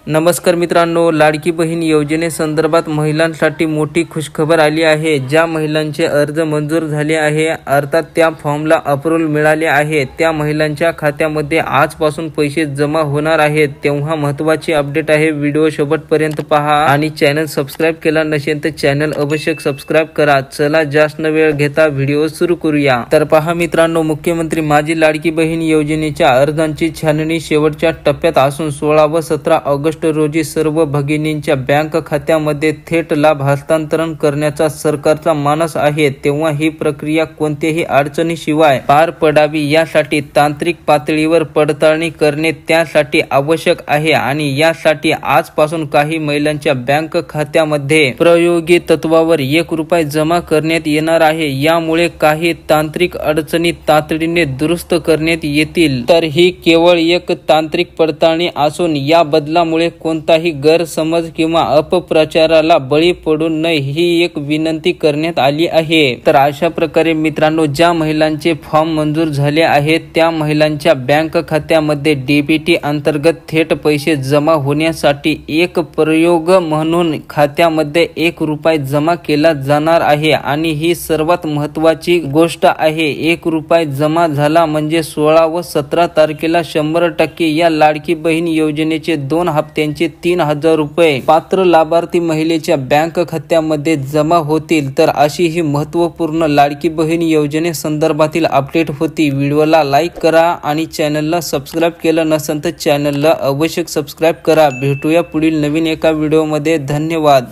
नमस्कार मित्रांनो, लाडकी बहीण योजनेसंदर्भात महिलांसाठी मोठी खुशखबर आली आहे। ज्या महिलांचे अर्ज मंजूर झाले आहे, अर्थात त्या फॉर्मला अप्रूव्हल मिळाले आहे, त्या महिलांच्या खात्यामध्ये आजपासून पैसे जमा होणार आहेत। तेव्हा महत्त्वाची अपडेट आहे, व्हिडिओ शेवटपर्यंत पहा आणि चॅनल सबस्क्राइब केला नसेल तर चॅनल अवश्य सबस्क्राइब करा। चला जास्त न वेळ घेता व्हिडिओ सुरू करूया। तर पहा मित्रांनो, मुख्यमंत्री माझी लाडकी बहीण योजनेच्या अर्जांची छाननी शेवटच्या टप्प्यात असून 16 व 17 ऑगस्ट रोजी सर्व भगिनींच्या बँक खात्यामध्ये थेट लाभ हस्तांतरण करण्याचा सरकारचा मानस आहे। तेव्हा ही प्रक्रिया कोणत्याही अडचणीशिवाय पार पडावी यासाठी तांत्रिक पातळीवर पडताळणी करणे त्यासाठी आवश्यक आहे आणि यासाठी आजपासून काही महिलांच्या बँक खात्यामध्ये प्रायोगिक तत्वावर 1 रुपया जमा करण्यात येणार आहे। यामुळे काही तांत्रिक अडचणी तातडीने दुरुस्त करण्यात येतील। तर ही केवळ एक तांत्रिक पडताळणी असून या बदलामुळे कोणताही गैरसमज किंवा अपप्रचाराला बळी पडू नये ही एक विनंती करण्यात आली आहे। तर अशा प्रकारे मित्रांनो, ज्या महिलांचे फॉर्म मंजूर झाले आहेत त्या महिलांच्या बँक खात्यामध्ये डीबीटी अंतर्गत थेट पैसे जमा होण्यासाठी एक प्रयोग म्हणून खात्यामध्ये 1 रुपया जमा केला जाणार आहे आणि ही सर्वात महत्त्वाची गोष्ट आहे। 1 रुपया जमा झाला म्हणजे 16 व 17 तारखेला 100% या लाडकी बहीण योजनेचे 2 हप्त्यांचे 3000 रुपये पात्र लाभार्थी महिलेच्या बँक खात्यामध्ये जमा होतील। तर अशी ही महत्त्वपूर्ण लाडकी बहीण योजनेसंदर्भातील अपडेट होती। व्हिडिओला लाईक करा आणि चॅनलला सबस्क्राइब केलं नसेल तर चॅनलला अवश्य सबस्क्राइब करा। भेटूया पुढील नवीन एका व्हिडिओमध्ये। धन्यवाद।